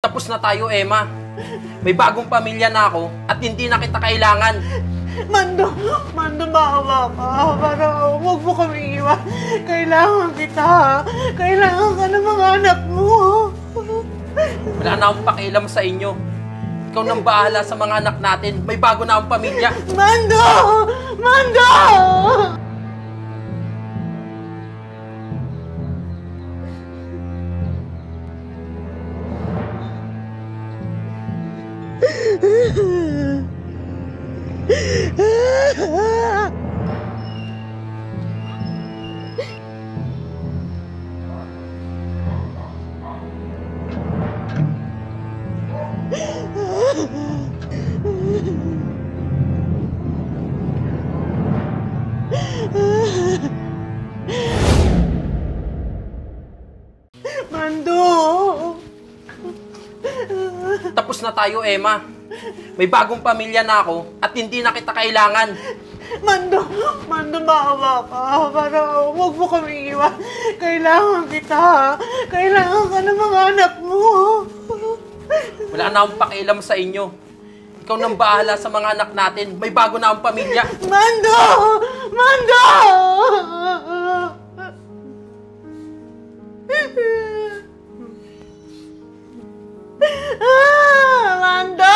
Tapos na tayo, Emma. May bagong pamilya na ako at hindi na kita kailangan. Mando, maawa ka. Parang huwag mo kami iwan. Kailangan kita. Kailangan ka ng mga anak mo. Wala na akong pakialam sa inyo. Ikaw nang bahala sa mga anak natin. May bago na akong pamilya. Mando! Mando! Mando! Tapos na tayo, Emma. May bagong pamilya na ako at hindi na kita kailangan. Mando, maawa ka. Parang huwag mo kami iwan. Kailangan kita. Kailangan ka ng mga anak mo. Wala na akong pakialam sa inyo. Ikaw nang bahala sa mga anak natin. May bago na akong pamilya. Mando! Mando! Mando!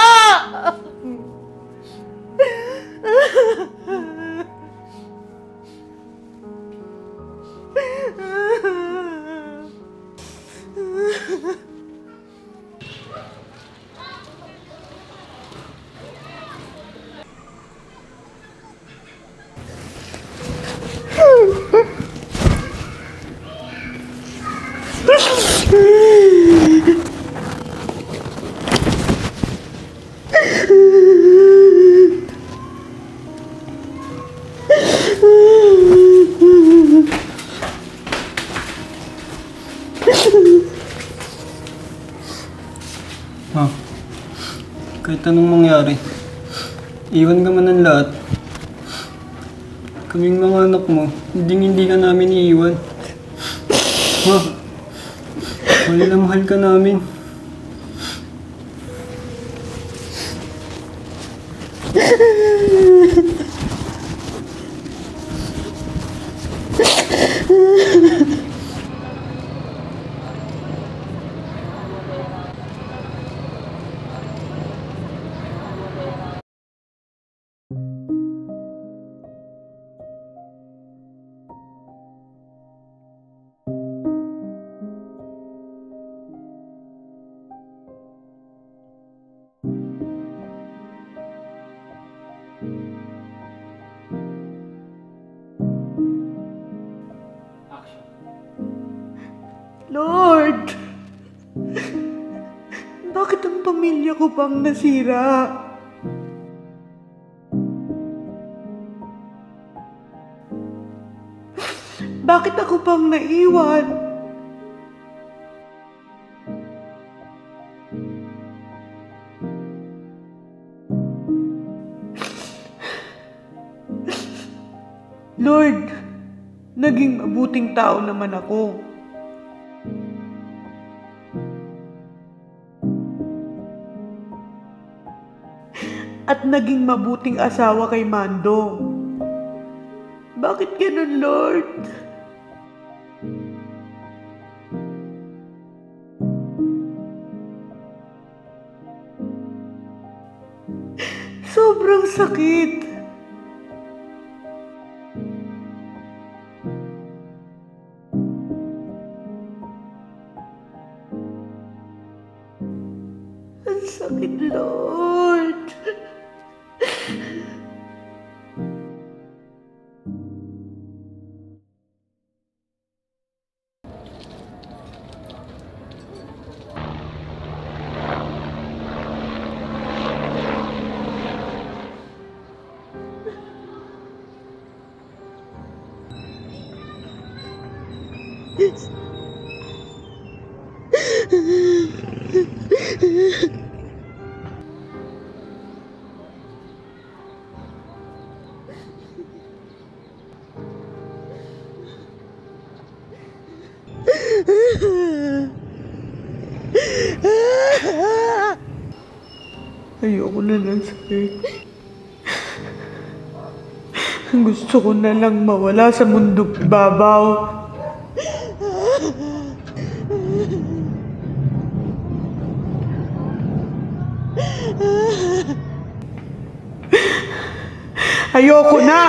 Ma, kahit anong mangyari, iwan ka man ng lahat. Kaming mga anak mo, hindi ka namin iiwan. Ma, mahal ka namin. Lord! Bakit ang pamilya ko pang nasira? Bakit ako pang naiwan? Lord, naging mabuting tao naman ako. At naging mabuting asawa kay Mando. Bakit ganun, Lord? Sobrang sakit. Ang sakit, Lord. Ayoko na ng sakit. Gusto ko na lang mawala sa mundong ibabaw. Ayoko na!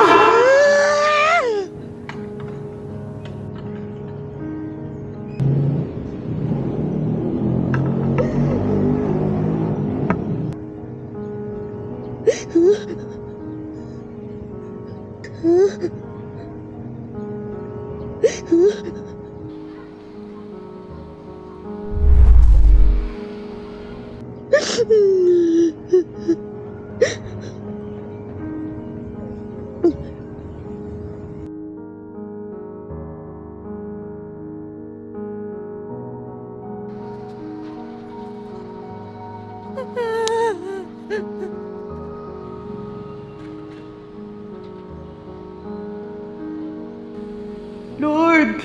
Lord!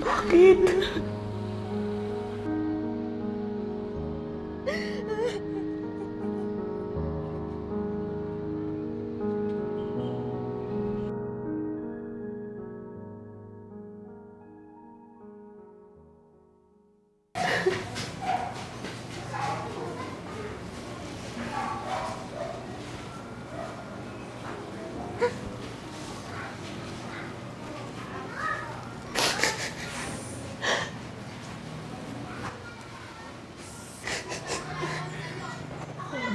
Bakit?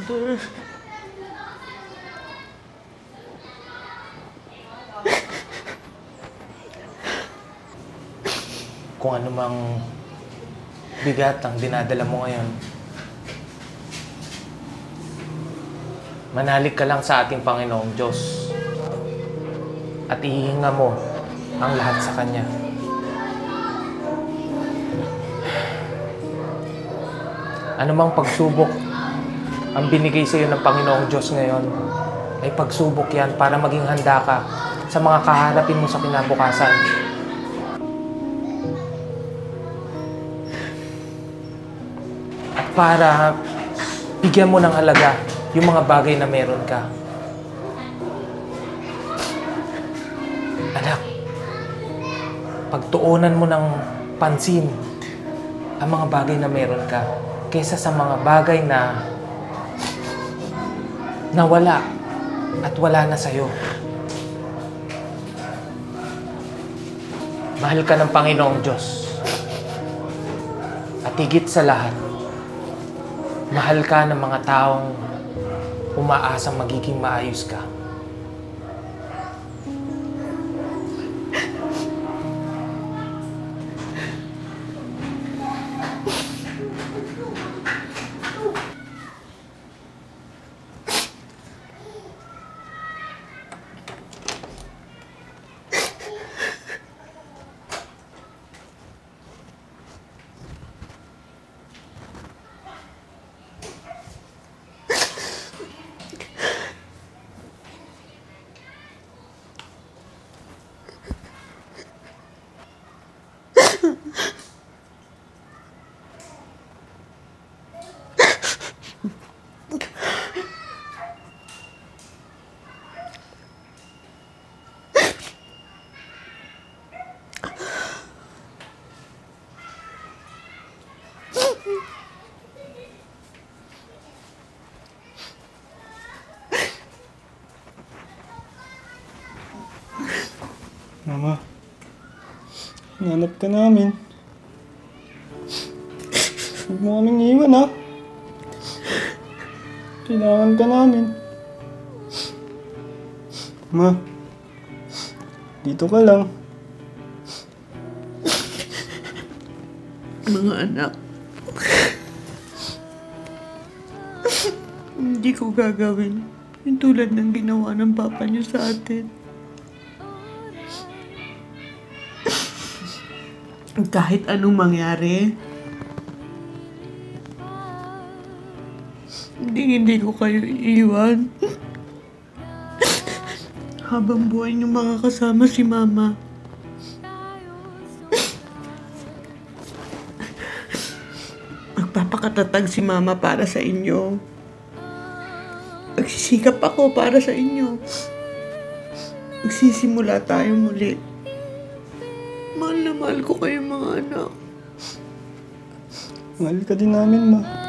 Father. Kung ano mang bigat ang dinadala mo ngayon, manalig ka lang sa ating Panginoong Diyos at ihihinga mo ang lahat sa Kanya. Anumang pagsubok ang binigay sa iyo ng Panginoong Diyos ngayon, ay pagsubok yan para maging handa ka sa mga kaharapin mo sa kinabukasan. At para bigyan mo ng halaga yung mga bagay na meron ka. Anak, pagtuunan mo ng pansin ang mga bagay na meron ka kaysa sa mga bagay na nawala at wala na sa'yo. Mahal ka ng Panginoong Diyos. At higit sa lahat, mahal ka ng mga taong umaasang magiging maayos ka. Mama, hinanap ka namin. Huwag mo kaming iwan, ha? Kailangan ka namin. Ma, dito ka lang. Mga anak, hindi ko gagawin yung tulad ng ginawa ng papa niyo sa atin. Kahit anong mangyari, hindi ko kayo iiwan. Habang buhay niyo makakasama si Mama. Magpapakatatag si Mama para sa inyo. Nagsisikap ako para sa inyo. Magsisimula tayo muli. Mahal na mahal ko kayo mga anak. Mahal ka din namin, Ma.